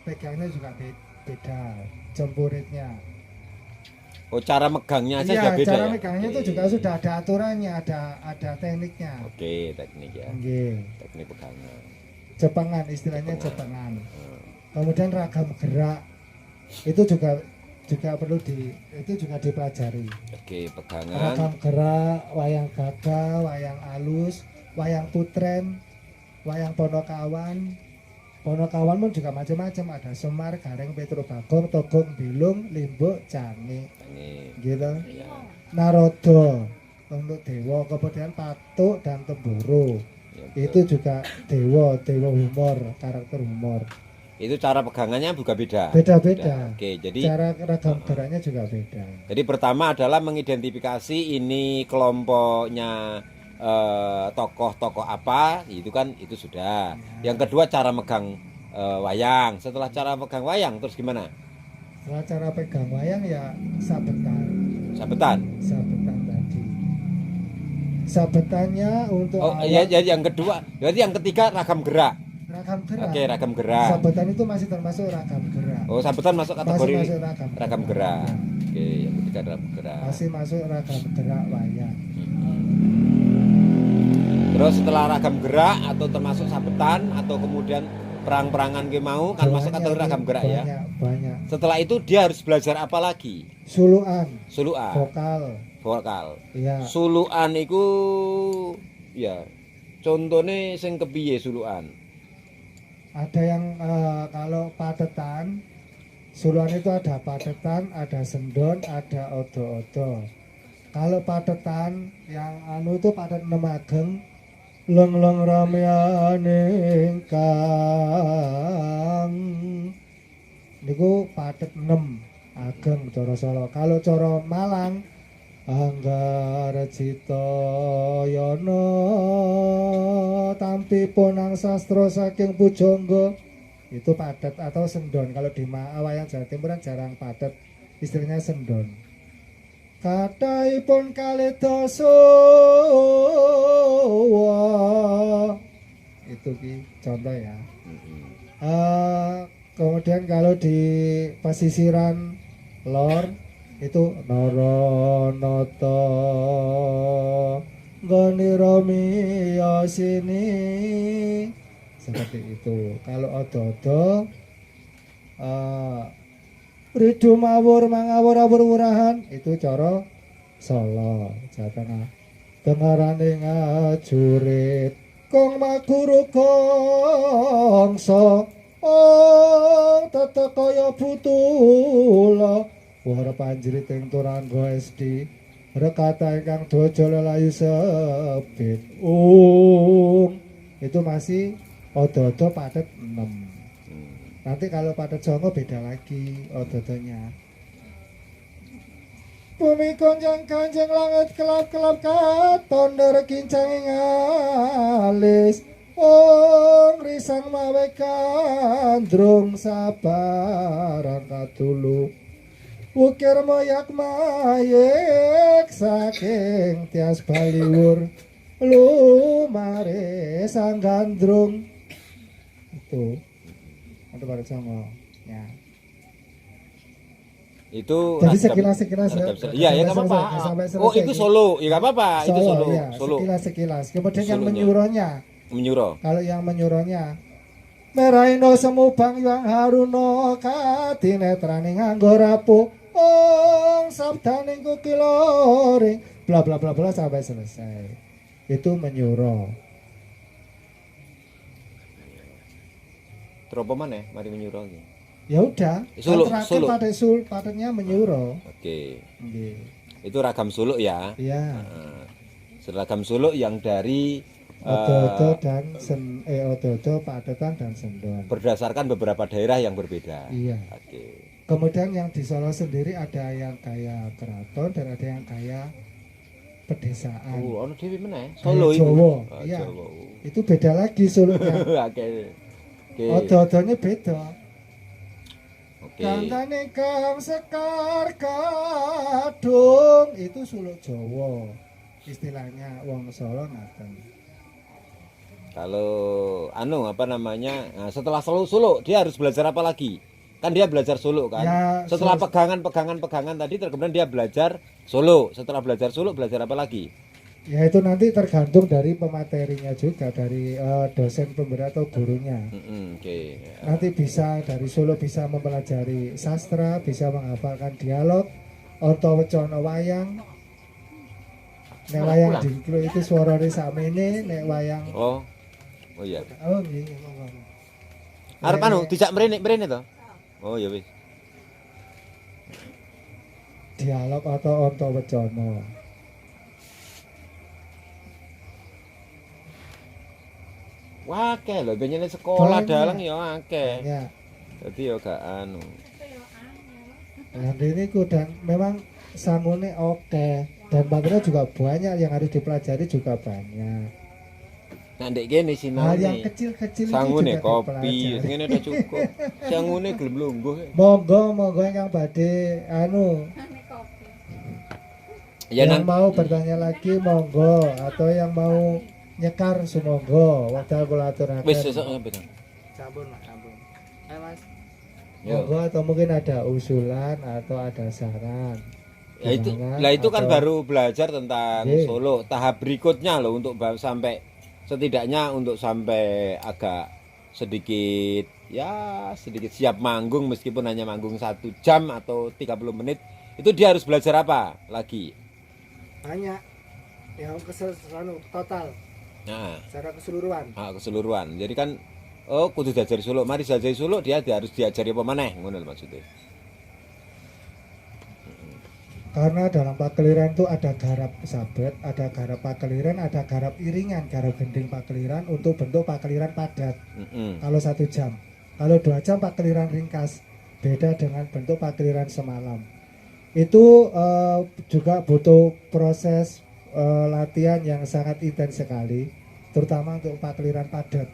Pegangnya juga beda. Cempuritnya. Oh, cara megangnya aja Iya, sudah beda cara ya. megangnya itu Oke. juga sudah ada aturannya, ada tekniknya. Oke, teknik ya. Nggih. Teknik pegangan. Jepangan istilahnya Jepangan. Jepangan. Kemudian ragam gerak itu juga perlu itu juga dipelajari. Oke, pegangan. Ragam gerak, wayang gagah, wayang alus, wayang putren, wayang Ponokawan. Ponokawan pun juga macam-macam, ada Semar, Gareng, Petro Bagong, Togong, Bilung, Limbuk, Cangi, Ini. gitu. Ya. Narodo untuk dewa, kemudian Patuk dan Temburu. Ya, Itu juga dewa humor, karakter humor. itu cara pegangannya juga beda. Beda-beda. Oke, jadi Cara ragam geraknya juga beda. jadi pertama adalah mengidentifikasi ini kelompoknya tokoh-tokoh apa, itu kan itu sudah. Yang kedua cara megang wayang. Setelah cara megang wayang terus gimana? Setelah cara pegang wayang ya sabetan Sabetan. tadi. Sabetannya untuk Oh, awal, ya yang kedua. Berarti yang ketiga ragam gerak. ragam gerak. Oke, ragam gerak. Sabetan itu masih termasuk ragam gerak. Oh, sabetan masuk kategori Masih masuk ragam gerak. Oke, yang ketiga ragam gerak. Masih masuk ragam gerak wayang. Terus setelah ragam gerak atau termasuk sabetan atau kemudian perang-perangan ke mau kan masuk kategori ragam gerak ya. Banyak. Setelah itu dia harus belajar apa lagi? Suluan, Suluan, vokal. vokal. Ya, Suluan iku ya contohnya sing kepiye suluan? ada yang kalau padetan, suluan itu ada padetan, ada sendon, ada odo-odo. Kalau padetan yang itu padet 6 ageng, leng-leng rameane kang. Niku padet 6 ageng cara Solo. Kalau cara Malang Anggara Cita Yana tampi ponang sastra saking pujangga itu padet atau sendon. Kalau di wayang Jawa Timuran jarang padet, istilahnya sendon. Kathahipun kalih dasa itu contoh ya. Kemudian kalau di pesisiran lor itu Naranata Goniro Miyosini seperti itu. Kalau odo-odo Ridu mawur mangawur-awur murahan itu cara Solo Jawa Tengah. Dengarane ngajurit kong maguru kongso tata kaya butula wara panjrit ing Turangga SD rekata ingkang dojo lelayu sebit itu masih odo-odo padet 6. Nanti kalau padet Songo beda lagi odo-odonya. Bumi konjang kanjeng langit kelap-kelap katon kincang ing alis risang mawe kandrung sabarang katulu ukir moyak mayek saking tias baliwur lumare sang gandrung itu untuk padet Songo ya. Itu Jadi sekilas-sekilas iya ya nggak apa-apa. Oh itu Solo ya nggak apa-apa itu Solo ya, Solo sekilas-sekilas. Kemudian yang Solonya. menyuruhnya, menyuruh kalau yang menyuruhnya Meraino semubang yang haruno katinetrane nganggo rapuh sabdaning kukiloring bla bla bla bla sampai selesai. Itu menyuruh. teropo mana mari menyuruh iki. Ya udah, Solo, kan terakhir Solo. padanya menyuruh. Oke Nggih. itu ragam Solo ya. Iya. Seragam Solo yang dari Odo-odo dan odo-odo padetan dan sendon. berdasarkan beberapa daerah yang berbeda. Iya. Oke. Kemudian yang di Solo sendiri ada yang kaya keraton dan ada yang kaya pedesaan. Oh, ono dhewe meneh. Kayak Solo itu. Jawa. Oh, Iya. Jawa. Itu beda lagi Solonya. Oke. Oke. Odo-odonya beda. Oke. Kandane kang sekar kadung itu Solo Jawa. Istilahnya wong Solo ngaten. Kalau apa namanya? Nah, setelah Solo dia harus belajar apa lagi? Kan dia belajar Solo kan. Ya, Setelah pegangan tadi kemudian dia belajar Solo. Setelah belajar Solo belajar apa lagi? Ya itu nanti tergantung dari pematerinya juga, dari dosen pemberi atau gurunya. Oke. Nanti bisa dari Solo bisa mempelajari sastra, bisa menghafalkan dialog, Ontowecono wayang. Nek wayang dingklo itu suarane sakmene, nek wayang Oh iya. oh nggih monggo. Arep dijak mrene to? Oh ya wis. Dialog atau Ontowecono. Wah, akeh lho benyene sekolah Banyak. dalang ya akeh. Ya. Dadi ya gak anu. Dan ini dan memang sangune oke dan materinya juga banyak yang harus dipelajari juga banyak. Nah ndek kene Hal yang sinone. kecil-kecil itu Sangune juga kopi, dipelajari. ngene udah cukup. Sangune gelem lungguh. Monggo yang badhe Ya yang nang mau bertanya lagi monggo atau yang mau nyekar sumonggo wadal kula aturaken. wis sesuk sampe. Sampun, Mas, sampun. Ayo, Mas. Yo. Monggo atau mungkin ada usulan atau ada saran. Ya itu, Gimana? lah itu kan Atau- baru belajar tentang Iya. Solo. Tahap berikutnya loh untuk sampai setidaknya untuk sampai agak sedikit sedikit siap manggung meskipun hanya manggung 1 jam atau 30 menit itu dia harus belajar apa lagi? Banyak yang total Nah, secara keseluruhan. keseluruhan. Jadi kan kudu diajari Solo. Mari diajari Solo dia harus diajari apa maneh ngono lho maksudnya. Karena dalam pakeliran itu ada garap sabet, ada garap pakeliran, ada garap iringan, garap gending pakeliran untuk bentuk pakeliran padat. Kalau 1 jam, kalau 2 jam pakeliran ringkas, beda dengan bentuk pakeliran semalam. Itu juga butuh proses latihan yang sangat intens sekali, terutama untuk pakeliran padat.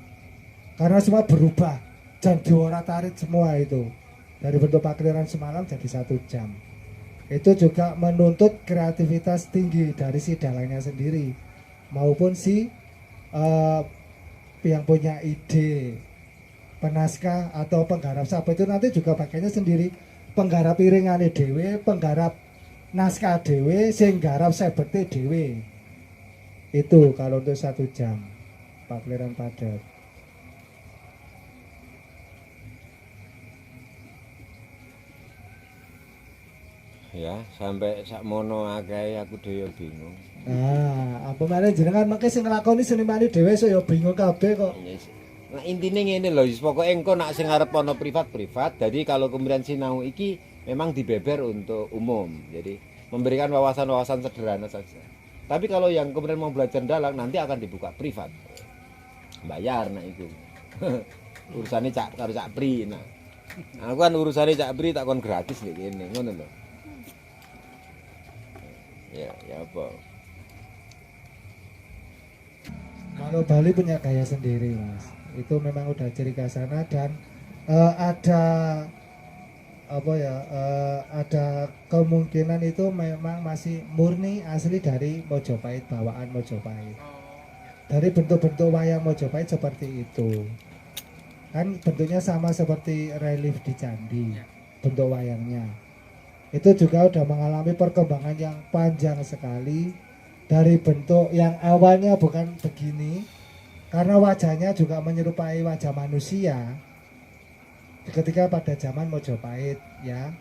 Karena semua berubah, dan diorat-arit semua itu. Dari bentuk pakliran semalam jadi 1 jam. Itu juga menuntut kreativitas tinggi dari si dalangnya sendiri maupun si yang punya ide penaskah atau penggarap sabet itu nanti juga pakainya sendiri, penggarap iringane dhewe, penggarap naskah dhewe, sing garap sabete dhewe. Itu kalau untuk 1 jam pakliran padat. Ya, sampai sakmono akeh aku dhewe bingung. Nah, apa mana jenengan mangke sing nglakoni seniman dhewe so ya bingung kabeh kok. Nah, intine ngene lho, pokoke engko nak sing arep ana privat-privat, jadi kalau kemudian sinau iki memang dibeber untuk umum. Jadi memberikan wawasan-wawasan sederhana saja. Tapi kalau yang kemudian mau belajar dalang nanti akan dibuka privat. Bayar nah itu. Urusane cak karo cak pri. Nah. Aku kan urusane cak pri tak kon gratis nek kene, ngono lho. Ya apa? Kalau Bali punya gaya sendiri, Mas. Itu memang udah ciri khas sana dan ada apa ya? Ada kemungkinan itu memang masih murni asli dari Mojopahit, bawaan Mojopahit. Dari bentuk-bentuk wayang Mojopahit seperti itu. Kan bentuknya sama seperti relief di candi, bentuk wayangnya. Itu juga udah mengalami perkembangan yang panjang sekali dari bentuk yang awalnya bukan begini karena wajahnya juga menyerupai wajah manusia ketika pada zaman Mojopahit ya.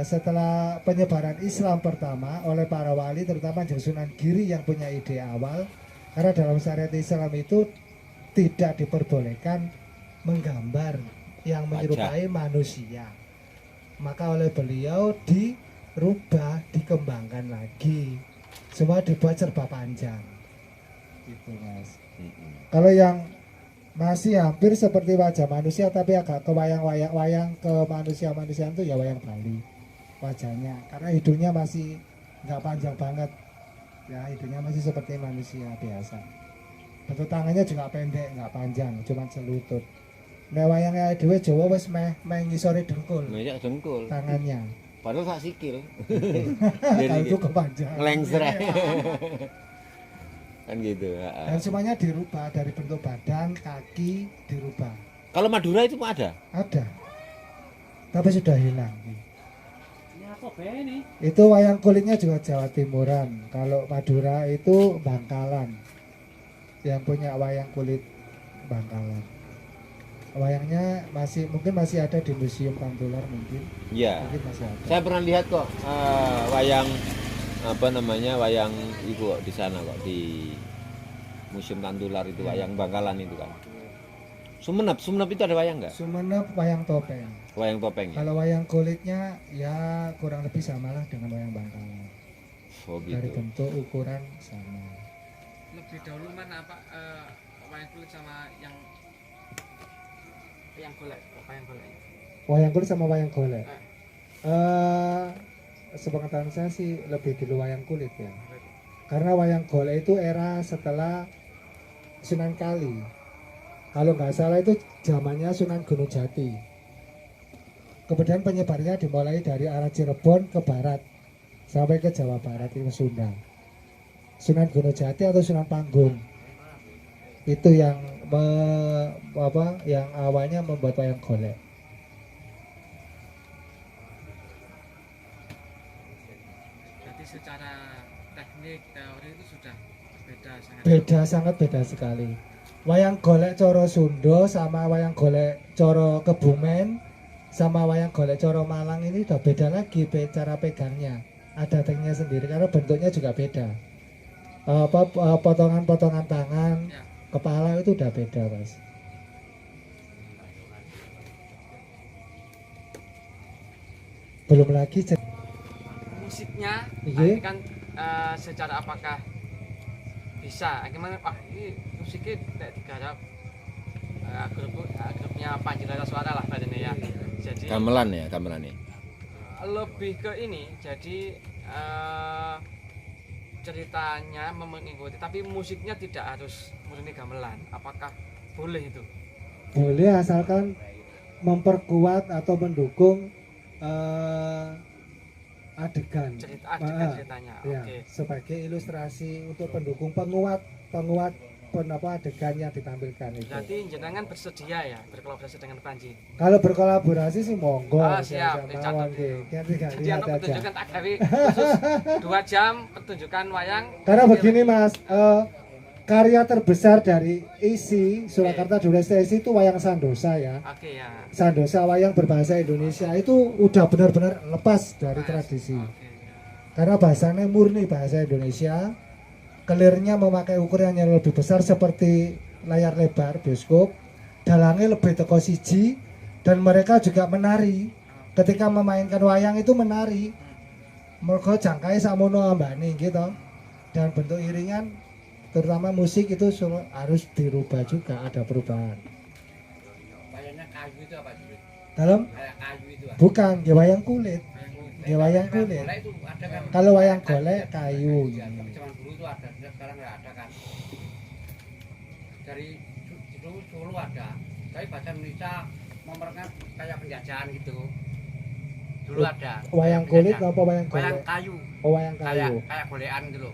Setelah penyebaran Islam pertama oleh para wali terutama Sunan Giri yang punya ide awal, karena dalam syariat Islam itu tidak diperbolehkan menggambar yang menyerupai manusia, maka oleh beliau dirubah, dikembangkan lagi, semua dibuat serba panjang gitu Mas. Kalau yang masih hampir seperti wajah manusia tapi agak ke wayang ke manusia-manusiaan itu ya wayang Bali wajahnya, karena hidungnya masih nggak panjang banget ya, hidungnya masih seperti manusia biasa, bentuk tangannya juga pendek nggak panjang, cuma selutut. Nah wayangnya dhewe Jawa wis meh ngisore dengkul Mejak dengkul. tangannya. Padahal sak sikil. Kalau itu kepanjangan. Ngelengser. Kan gitu. Dan semuanya dirubah dari bentuk badan, kaki dirubah. Kalau Madura itu ada? Ada. Tapi sudah hilang. Ini apa be ini? Itu wayang kulitnya juga Jawa Timuran. Kalau Madura itu Bangkalan. Yang punya wayang kulit Bangkalan. Wayangnya mungkin masih ada di Museum Pantular mungkin. Iya. Mungkin masih ada. Saya pernah lihat kok wayang apa namanya wayang itu kok di sana kok di Museum Tantular itu wayang Bangkalan itu kan. Sumenep itu ada wayang nggak? Sumenep wayang topeng. Wayang topeng ya? Kalau wayang kulitnya ya kurang lebih samalah dengan wayang Bangkalan. Oh Dari gitu. bentuk ukuran sama. Lebih dahulu mana apa wayang kulit sama yang golek, wayang golek. Wayang kulit sama wayang golek. Sepengetahuan saya sih lebih dulu wayang kulit ya. Karena wayang golek itu era setelah Sunan Kali. Kalau nggak salah itu zamannya Sunan Gunung Jati. Kemudian penyebarnya dimulai dari arah Cirebon ke barat sampai ke Jawa Barat itu Sunda. Sunan Gunung Jati atau Sunan Panggung itu yang yang awalnya membuat wayang golek. Jadi secara teknik teori itu sudah sangat beda sekali. Wayang golek coro Sunda sama wayang golek coro Kebumen sama wayang golek coro Malang ini udah beda lagi cara pegangnya. Ada tekniknya sendiri karena bentuknya juga beda. Potongan-potongan tangan, kepala itu udah beda, Mas. Belum lagi musiknya, Iya. ini kan secara apakah bisa? Gimana? Wah ini musiknya tidak digarap grupnya Panji Suara lah badannya ya. Jadi Gamelan ya, gamelan ya. lebih ke ini, jadi ceritanya mengikuti, tapi musiknya tidak harus murni gamelan. Apakah boleh itu? boleh asalkan memperkuat atau mendukung adegan. adegan ceritanya. Ya, Oke. sebagai ilustrasi untuk pendukung penguat adegan yang ditampilkan itu. Berarti jenengan bersedia ya berkolaborasi dengan Panji. Kalau berkolaborasi sih monggo. Siap, dicatat itu. Jadi Lihat untuk aja. pertunjukan tak gawe khusus 2 jam pertunjukan wayang. Karena begini Mas, karya terbesar dari ISI Surakarta Duresta ISI itu wayang Sandosa ya. Oke ya. Sandosa wayang berbahasa Indonesia itu udah benar-benar lepas dari tradisi. Oke. Karena bahasanya murni bahasa Indonesia. Kelirnya memakai ukuran yang lebih besar seperti layar lebar bioskop. Dalangnya lebih teko siji dan mereka juga menari. Ketika memainkan wayang itu menari. Mergo jangkai samono ambane gitu. Dan bentuk iringan terutama musik itu harus dirubah juga, ada perubahan. Wayangnya kayu itu apa sih? Dalam Kayak kayu itu apa? bukan ya wayang kulit. Ya wayang kulit. Golek itu ada kan? Kalau wayang golek kayu. Zaman dulu itu ada, sekarang nggak ada kan? Dari dulu Solo ada, tapi bahasa Indonesia memerlukan kayak penjajahan gitu. Dulu ada. Wayang kulit apa wayang golek? Wayang kayu. Oh wayang Kayak kayu. kayak golekan gitu loh.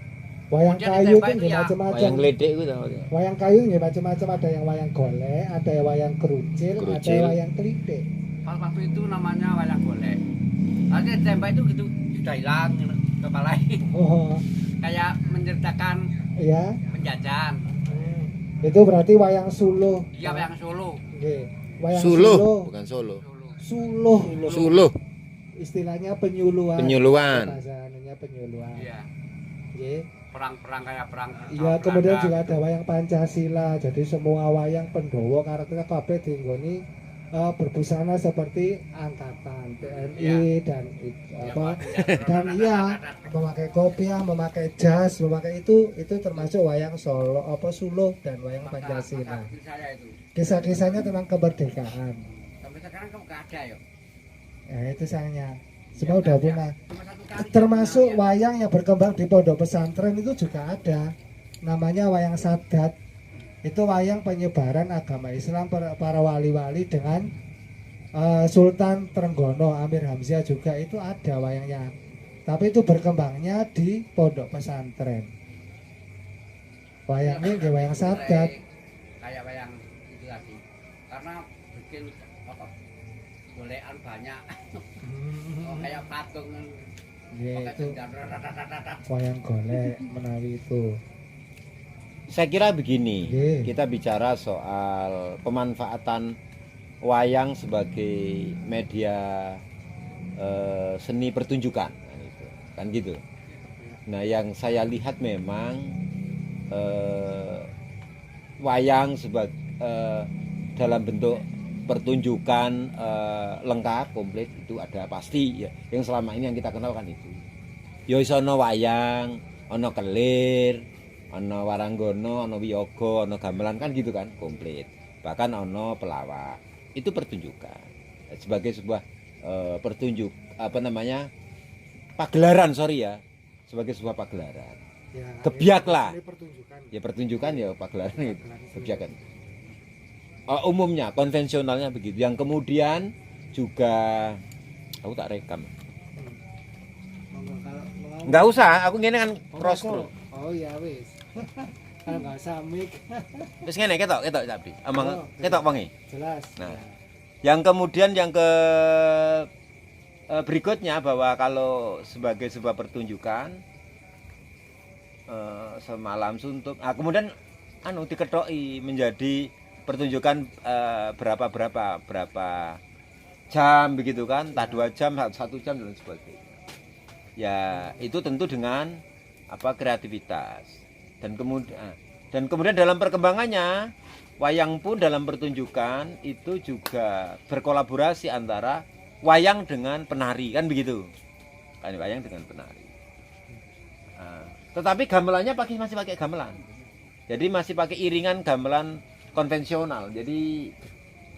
Wayang Kemudian kayu ditembak itu itu nggih ya, macam-macam. Wayang ledek itu tau. Wayang kayu nggih macam-macam, ada yang wayang golek, ada yang wayang kerucil, ada Kerucil. yang wayang klitik. Pas waktu itu namanya wayang golek. Nanti ditembak itu gitu sudah hilang kepala. Oh, Kayak menceritakan ya. penjajahan. Itu berarti wayang suluh. Dia wayang Solo. Nggih. Wayang Suluh, suluh. bukan Solo. Solo. Suluh. Suluh, Istilahnya penyuluhan. penyuluhan. Bahasa anunya penyuluhan. Iya. Nggih. Perang-perang kayak perang. Iya, kemudian juga ada wayang Pancasila. Jadi semua wayang Pendowo karakternya kabeh dinggoni berbusana seperti angkatan TNI dan memakai kopiah, memakai jas, memakai itu termasuk wayang Solo Suluh dan wayang Pancasila. Saya itu. Kisah-kisahnya tentang kemerdekaan. Sampai sekarang kamu nggak ada ya? Ya itu sayangnya. Semua udah punah. Cuma satu kali. Termasuk wayang yang berkembang di pondok pesantren itu juga ada. Namanya wayang Sadat. Itu wayang penyebaran agama Islam para wali-wali dengan Sultan Trenggono, Amir Hamzah juga itu ada wayangnya. Tapi itu berkembangnya di pondok pesantren. Wayangnya nggih wayang Sadat. Kayak wayang itu tadi. Karena bikin apa? Golekan banyak. Oh, kayak patung. Ya Pakai itu jenggar. wayang golek menawi itu. Saya kira begini, Nggih. kita bicara soal pemanfaatan wayang sebagai media seni pertunjukan, kan gitu. Nah, yang saya lihat memang wayang sebagai dalam bentuk pertunjukan lengkap, komplit itu ada pasti ya. Yang selama ini yang kita kenal kan itu. Ya iso ana wayang, ana kelir, ana waranggono, ana wiyaga, ana gamelan kan gitu kan, komplit. Bahkan ana pelawak. Itu pertunjukan. Sebagai sebuah pertunjuk pagelaran, sorry ya. Sebagai sebuah pagelaran. Ya, Kebiak lah. ini pertunjukan. Ya pertunjukan ya pagelaran gitu. Kebiakan. Umumnya konvensionalnya begitu. Yang kemudian juga aku tak rekam. Monggo, kalau mau- Enggak usah, aku ngene kan Oh, cross kok. bro. Oh iya wis. Kalau nggak samik Terus ngene ketok Sabdi. Amang Oh, ketok wengi. jelas. Nah. Yang kemudian yang ke berikutnya bahwa kalau sebagai sebuah pertunjukan semalam suntuk, kemudian diketoki menjadi pertunjukan berapa jam begitu kan, entah 2 jam, 1 jam dan sebagainya. Ya itu tentu dengan kreativitas dan kemudian dalam perkembangannya wayang pun dalam pertunjukan itu juga berkolaborasi antara wayang dengan penari kan begitu kan, wayang dengan penari. Tetapi gamelannya masih pakai gamelan, jadi masih pakai iringan gamelan konvensional. Jadi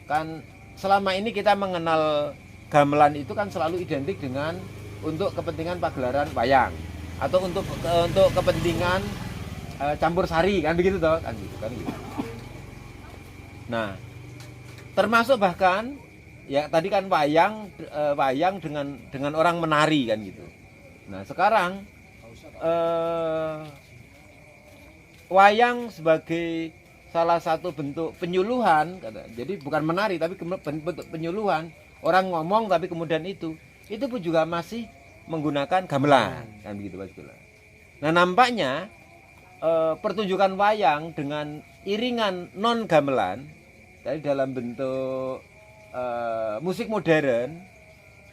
kan selama ini kita mengenal gamelan itu kan selalu identik dengan untuk kepentingan pagelaran wayang atau untuk kepentingan campur sari kan begitu toh kan gitu. Nah, termasuk bahkan ya tadi kan wayang dengan orang menari kan gitu. Nah sekarang wayang sebagai salah satu bentuk penyuluhan, jadi bukan menari tapi bentuk penyuluhan, orang ngomong tapi kemudian itu pun juga masih menggunakan gamelan kan begitu Mas Gula. Nah nampaknya pertunjukan wayang dengan iringan non gamelan dari dalam bentuk musik modern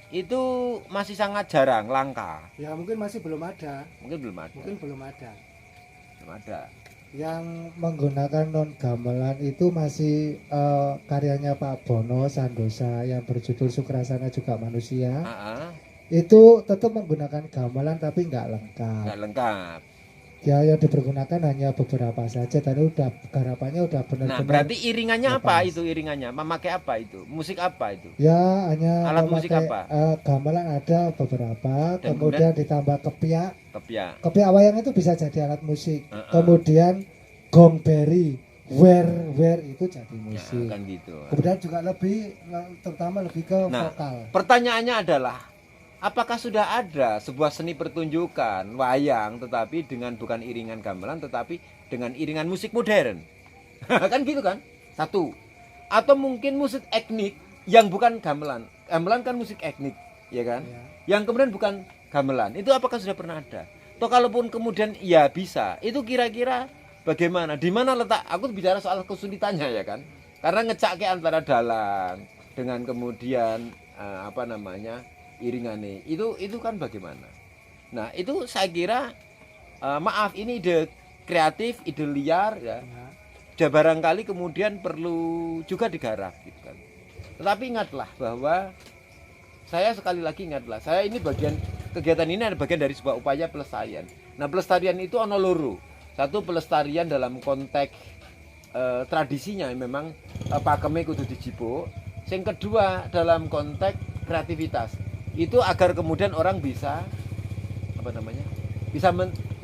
itu masih sangat jarang, langka. Ya mungkin masih belum ada. Mungkin belum ada. Belum ada. Belum ada. Yang menggunakan non gamelan itu masih karyanya Pak Bono Sandosa yang berjudul Sukrasana Juga Manusia. Itu tetap menggunakan gamelan tapi nggak lengkap. Nggak lengkap. Ya yang dipergunakan hanya beberapa saja. Tadi udah garapannya udah benar-benar. Nah berarti iringannya lepas. apa itu iringannya? Memakai apa itu? Musik apa itu? Ya hanya alat musik apa? Gamelan ada beberapa. Dan kemudian ditambah kepiak. Kepiak Wayang itu bisa jadi alat musik. Kemudian gong beri, wer itu jadi musik. Ya, kan gitu. Kemudian juga terutama lebih ke vokal. Pertanyaannya adalah, apakah sudah ada sebuah seni pertunjukan wayang tetapi dengan bukan iringan gamelan tetapi dengan iringan musik modern? Kan gitu kan? Satu. Atau mungkin musik etnik yang bukan gamelan. Gamelan kan musik etnik, ya kan? Ya. Yang kemudian bukan gamelan. Itu apakah sudah pernah ada? Atau kalaupun kemudian ya bisa, itu kira-kira bagaimana? Di mana letak? Aku bicara soal kesulitannya ya kan? Karena ngecake antara dalang dengan kemudian iringannya itu kan bagaimana? Nah itu saya kira maaf ini ide kreatif, ide liar ya. Ya barangkali kemudian perlu juga digarap gitu kan. Tetapi ingatlah bahwa saya sekali lagi ingatlah saya ini kegiatan ini adalah bagian dari sebuah upaya pelestarian. Nah pelestarian itu ono loro. Satu pelestarian dalam konteks tradisinya memang pakeme kudu dijipuk. Yang kedua dalam konteks kreativitas. Itu agar kemudian orang bisa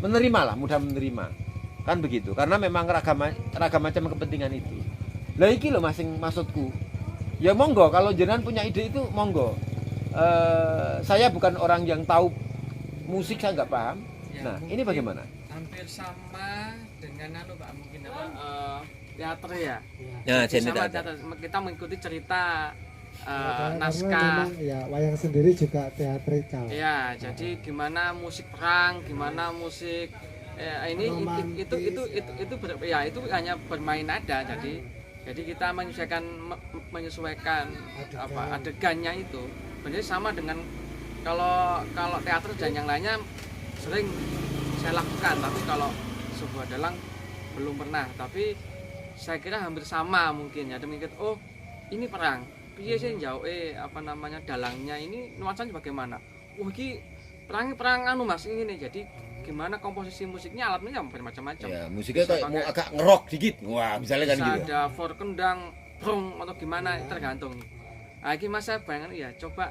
menerima lah, mudah menerima kan begitu, karena memang ragam macam kepentingan itu. Lah iki lho maksudku ya monggo kalau jenengan punya ide itu monggo. Saya bukan orang yang tahu musik, saya nggak paham ya, nah ini bagaimana? Hampir sama dengan Pak mungkin teater ya. Nah, sama teater, kita mengikuti cerita naskah. Ya, wayang sendiri juga teatrikal. Ya, jadi gimana musik perang, gimana musik ini itu hanya bermain nada. Jadi kita menyesuaikan adegannya itu. Benar sama dengan kalau teater dan yang lainnya sering saya lakukan, tapi kalau sebuah dalang belum pernah. Tapi saya kira hampir sama mungkin ya. Demikian ini perang. Piye sih jauh dalangnya ini nuansanya bagaimana? Wah iki perang Mas ini. Jadi gimana komposisi musiknya, alatnya bermacam-macam. Ya, musiknya kayak mau agak ngerok dikit. Wah, misalnya kan gitu. Ada for kendang, prong atau gimana tergantung. Iki Mas saya bayangkan ya coba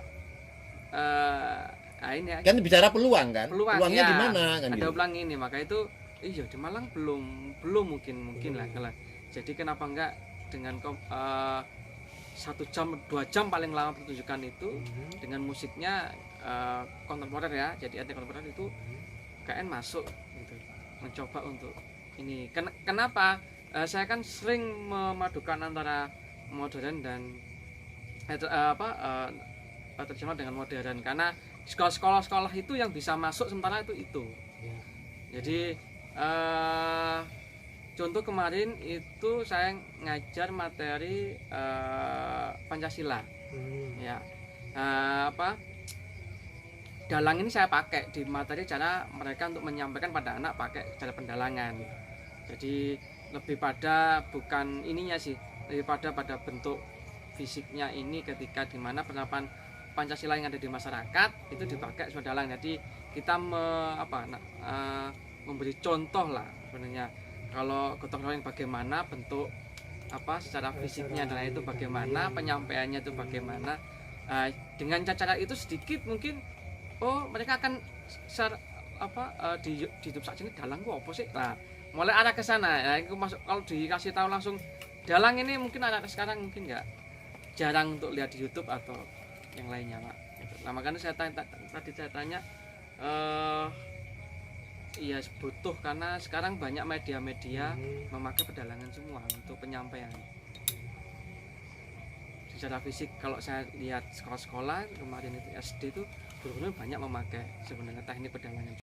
ini ya. Kan bicara peluang kan? Peluangnya ya, di mana kan ada gitu. peluang ini, maka itu iya di Malang belum mungkin lah. Jadi kenapa enggak dengan 1 jam 2 jam paling lama pertunjukan itu dengan musiknya kontemporer ya, jadi anti kontemporer itu KN masuk gitu, mencoba untuk ini. Kenapa saya kan sering memadukan antara modern dan tradisional dengan modern, karena sekolah itu yang bisa masuk sementara itu. Jadi contoh kemarin itu saya ngajar materi Pancasila, ya dalang ini saya pakai di materi cara mereka untuk menyampaikan pada anak pakai cara pendalangan. Jadi lebih pada bukan ininya sih, lebih pada bentuk fisiknya ini ketika dimana penerapan Pancasila yang ada di masyarakat itu dipakai sebagai dalang. Jadi kita memberi contoh lah sebenarnya. Kalau gotong royong bagaimana bentuk secara fisiknya, dan itu bagaimana penyampaiannya itu bagaimana, dengan cara itu sedikit mungkin mereka akan di YouTube saja ini dalang gua apa sih, nah mulai arah ke sana ya. Itu masuk kalau dikasih tahu langsung dalang ini mungkin anak sekarang mungkin nggak jarang untuk lihat di YouTube atau yang lainnya Pak. Gitu. Nah makanya tadi saya tanya iya butuh, karena sekarang banyak media-media memakai pedalangan semua untuk penyampaian. Secara fisik kalau saya lihat sekolah-sekolah kemarin itu SD itu benar-benar banyak memakai sebenarnya teknik pedalangan.